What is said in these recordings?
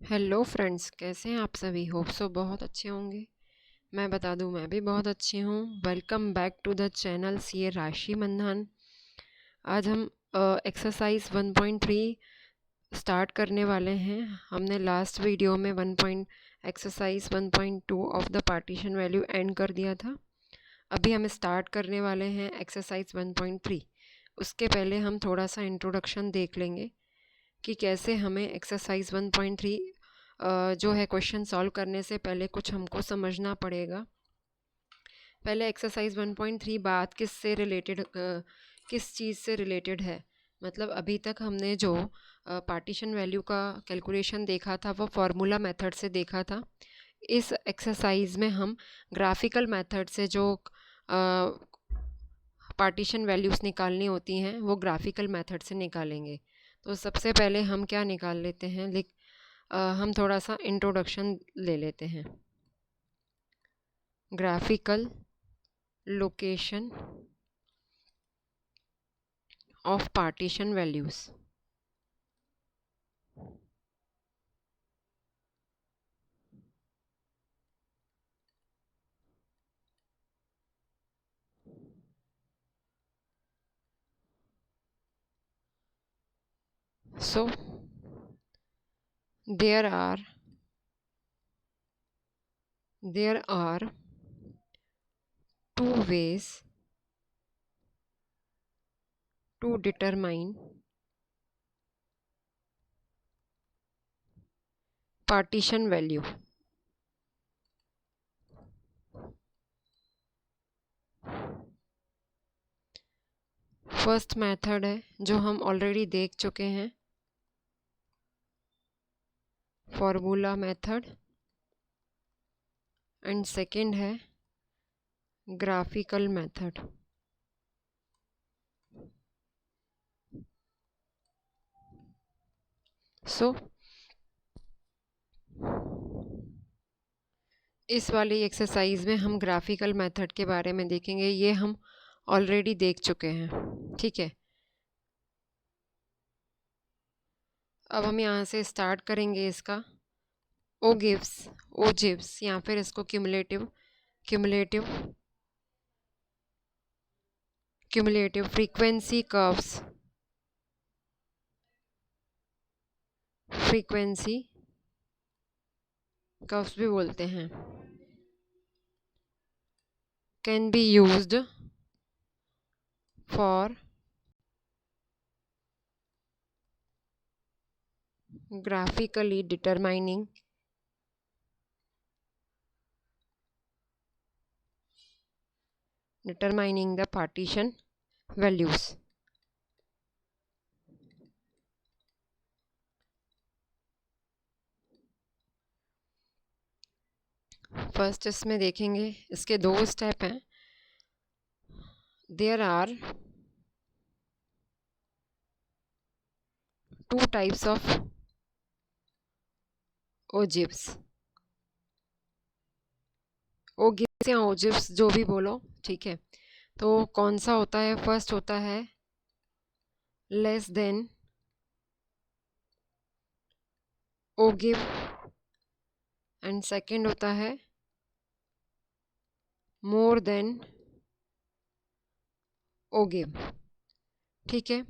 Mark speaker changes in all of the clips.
Speaker 1: Hello friends, कैसे हैं आप सभी। होप सो बहुत अच्छे होंगे। मैं बता दूं, मैं भी बहुत अच्छी हूँ। Welcome back to the channel CA Rashi Mandan. आज हम एक्सरसाइज 1.3 स्टार्ट करने वाले हैं। हमने लास्ट वीडियो में exercise 1.2 of the partition value and कर दिया था। अभी हम स्टार्ट करने वाले हैं एक्सरसाइज 1.3। उसके पहले हम थोड़ा सा इंट्रोडक्शन देख लेंगे कि कैसे हमें एक्सरसाइज 1.3 जो है क्वेश्चन सॉल्व करने से पहले कुछ हमको समझना पड़ेगा। पहले एक्सरसाइज 1.3 बात किस चीज़ से रिलेटेड है। मतलब अभी तक हमने जो पार्टीशन वैल्यू का कैलकुलेशन देखा था वो फार्मूला मेथड से देखा था। इस एक्सरसाइज में हम ग्राफिकल मेथड से जो पार्टीशन वैल्यूज़ निकालनी होती हैं वो ग्राफिकल मेथड से निकालेंगे। तो सबसे पहले हम क्या निकाल लेते हैं, हम थोड़ा सा इंट्रोडक्शन ले लेते हैं। Graphical location of partition values. So there are two ways to determine partition value. First method है जो हम ऑलरेडी देख चुके हैं, फॉर्मूला मेथड। एंड सेकंड है ग्राफिकल मेथड। सो इस वाली एक्सरसाइज में हम ग्राफिकल मेथड के बारे में देखेंगे। ये हम ऑलरेडी देख चुके हैं, ठीक है। अब हम यहाँ से स्टार्ट करेंगे इसका ओ जिव्स या फिर इसको क्यूमुलेटिव फ्रीक्वेंसी कर्व्स भी बोलते हैं। Can be used for graphically determining the partition values. First इसमें देखेंगे, इसके दो स्टेप हैं। There are two types of ogives. Ogives या ओजिव्स जो भी बोलो, ठीक है। तो कौन सा होता है, फर्स्ट होता है लेस देन ओगिव एंड सेकंड होता है मोर देन ओगिव, ठीक है।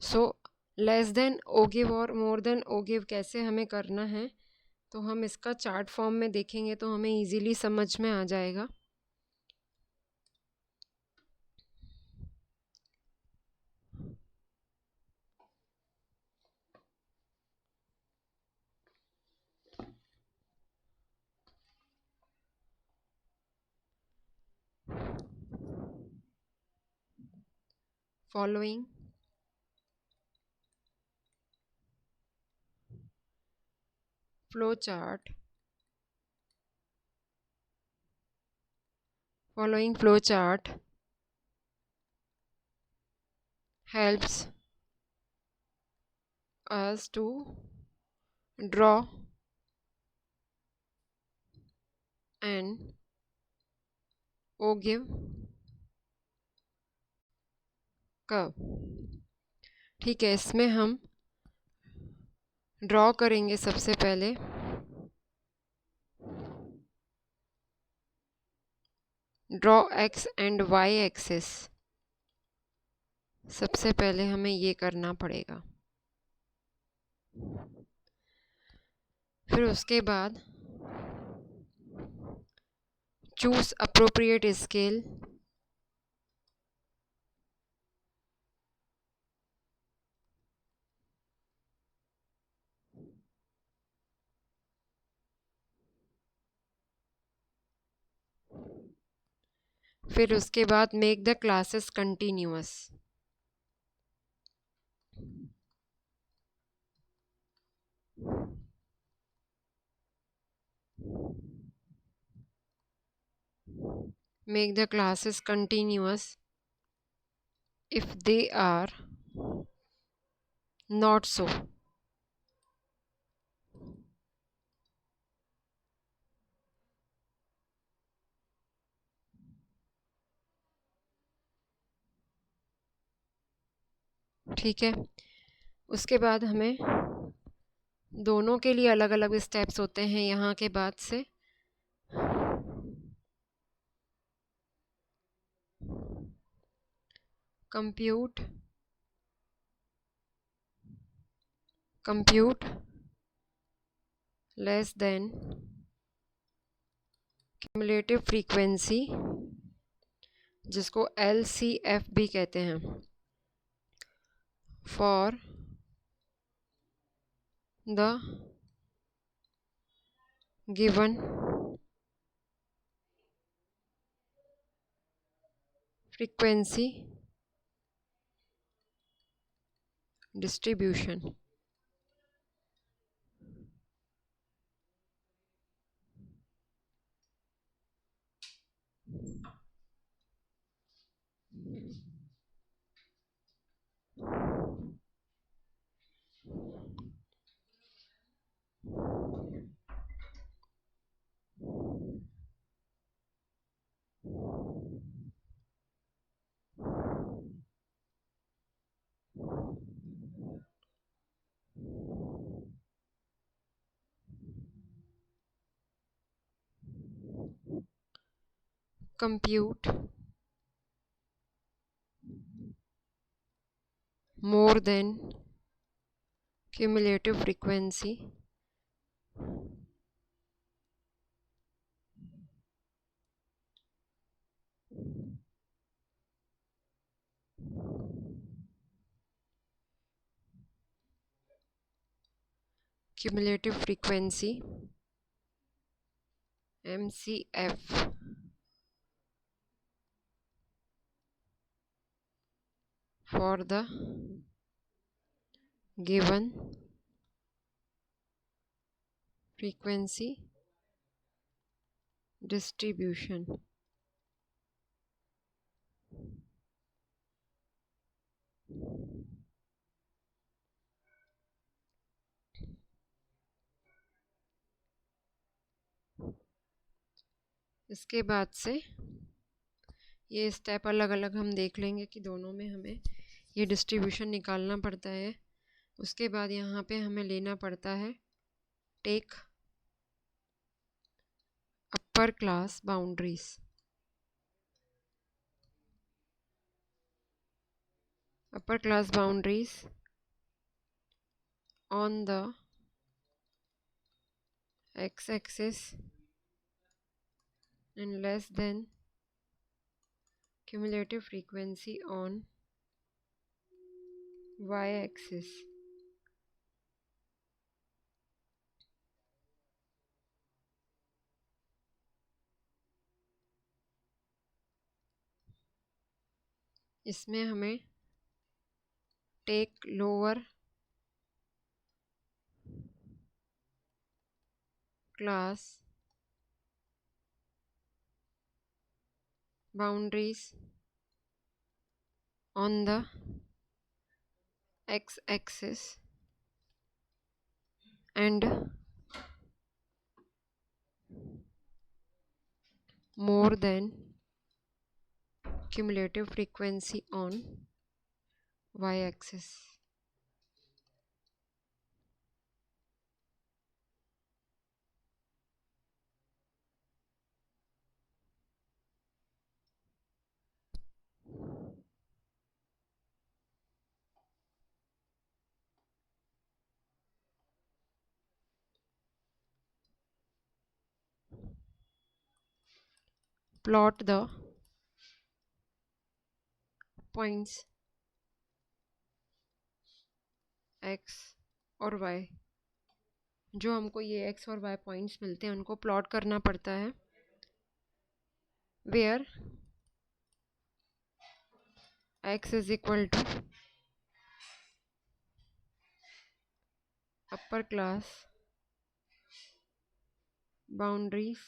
Speaker 1: सो लेस देन ओगिव और मोर देन ओगिव कैसे हमें करना है, तो हम इसका चार्ट फॉर्म में देखेंगे तो हमें इजीली समझ में आ जाएगा। following flow chart helps us to draw an ogive curve, ठीक है। इसमें हम ड्रॉ करेंगे सबसे पहले draw X and Y axis. सबसे पहले हमें ये करना पड़ेगा। फिर उसके बाद चूज अप्रोप्रिएट स्केल। फिर उसके बाद make the classes continuous. Make the classes continuous if they are not so. ठीक है। उसके बाद हमें दोनों के लिए अलग अलग स्टेप्स होते हैं यहाँ के बाद से। Compute less than cumulative frequency, जिसको LCF भी कहते हैं, for the given frequency distribution. Compute more than cumulative frequency MCF for the given frequency distribution। इसके बाद से ये स्टेप अलग अलग हम देख लेंगे कि दोनों में हमें ये डिस्ट्रीब्यूशन निकालना पड़ता है। उसके बाद यहाँ पे हमें लेना पड़ता है take upper class boundaries. Upper class boundaries on the x-axis and less than cumulative frequency on y-axis। इसमें हमें take lower class boundaries on the x-axis and more than cumulative frequency on y-axis। plot the points x और y, जो हमको ये x और y points मिलते हैं उनको प्लॉट करना पड़ता है, where x is equal to upper class boundaries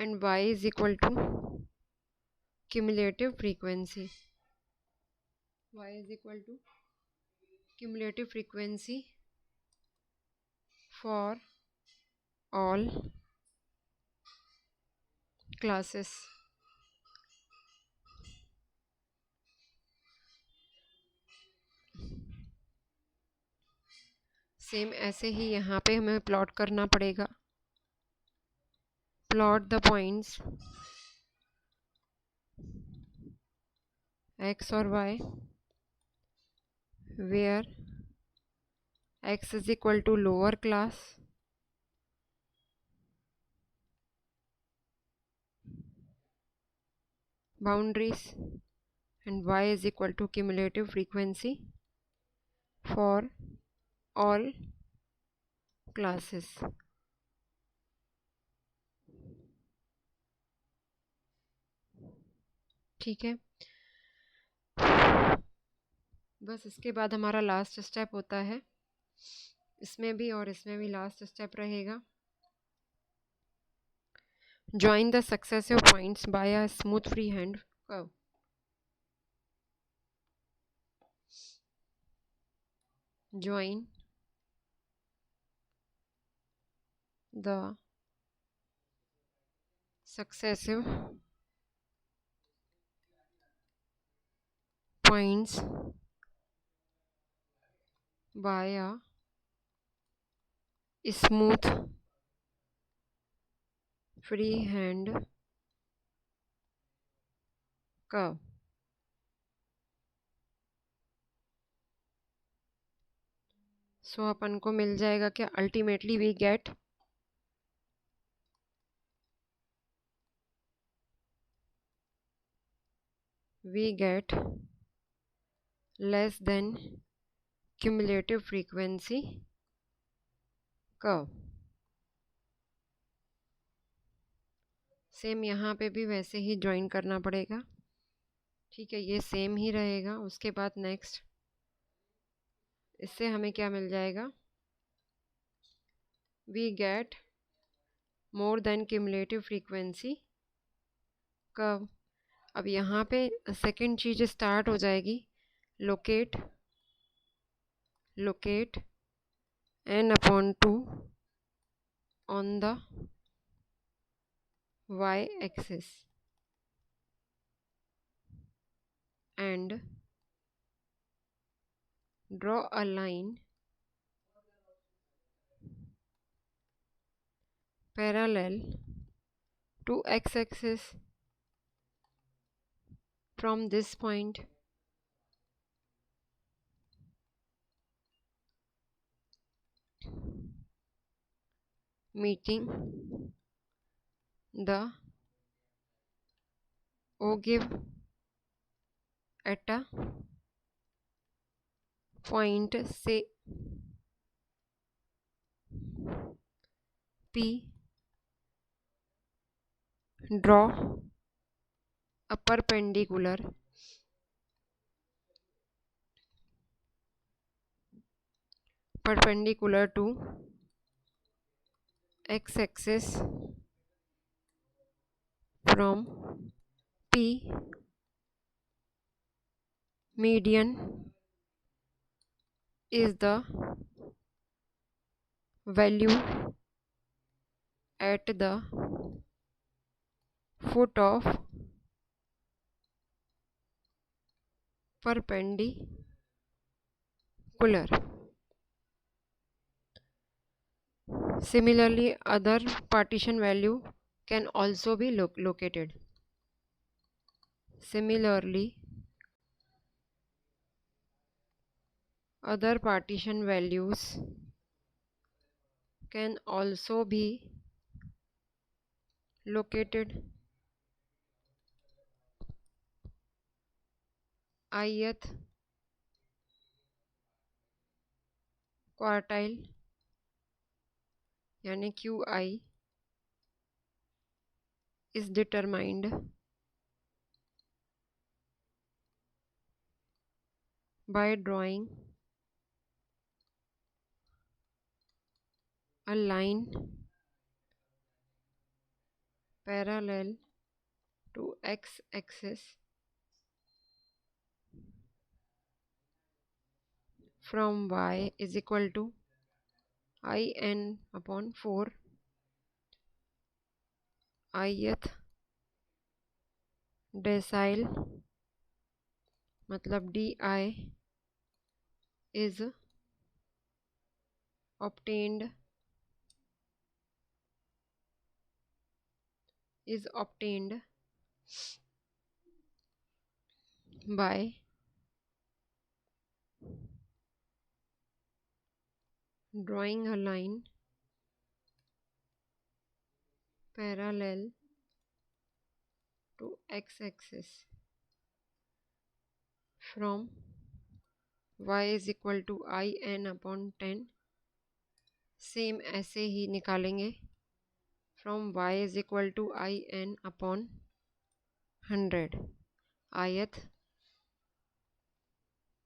Speaker 1: and y is equal to cumulative frequency. Y is equal to cumulative frequency for all classes. Same ऐसे ही यहाँ पे हमें प्लॉट करना पड़ेगा. प्लॉट द पॉइंट्स x और y where x is equal to lower class boundaries and y is equal to cumulative frequency for all classes. ठीक है, बस इसके बाद हमारा लास्ट स्टेप होता है, इसमें भी और इसमें भी लास्ट स्टेप रहेगा. Join the successive points by a smooth freehand curve. Join the successive points by a smooth freehand curve. So अपन को मिल जाएगा कि ultimately we get less than cumulative frequency curve. Same यहाँ पे भी वैसे ही ज्वाइन करना पड़ेगा. ठीक है, ये सेम ही रहेगा. उसके बाद नेक्स्ट इससे हमें क्या मिल जाएगा, we get more than cumulative frequency curve. अब यहाँ पे सेकंड चीज़ स्टार्ट हो जाएगी, locate n/2 on the y-axis and draw a line parallel to x-axis from this point meeting the ogive at a point say P. Draw a perpendicular to x-axis from P. Median is the value at the foot of perpendicular. Similarly, other partition value can also be located. Similarly, other partition values can also be located ith quartile यानी QI is determined by drawing a line parallel to x-axis from y is equal to in upon 4 ith decile मतलब di is obtained by drawing a line parallel to x-axis from y is equal to in upon 10 same ऐसे ही निकालेंगे from y is equal to in upon 100 ith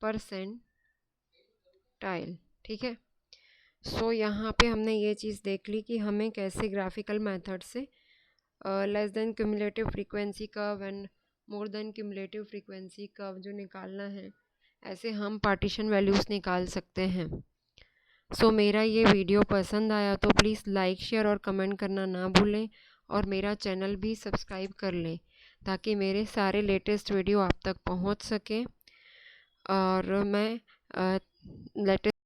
Speaker 1: percentile. ठीक है, सो यहाँ पे हमने ये चीज़ देख ली कि हमें कैसे ग्राफिकल मेथड से less than cumulative frequency curve and more than cumulative frequency curve जो निकालना है, ऐसे हम पार्टीशन वैल्यूज़ निकाल सकते हैं। सो मेरा ये वीडियो पसंद आया तो प्लीज़ लाइक शेयर और कमेंट करना ना भूलें और मेरा चैनल भी सब्सक्राइब कर लें ताकि मेरे सारे लेटेस्ट वीडियो आप तक पहुंच सकें और मैं लेटेस्ट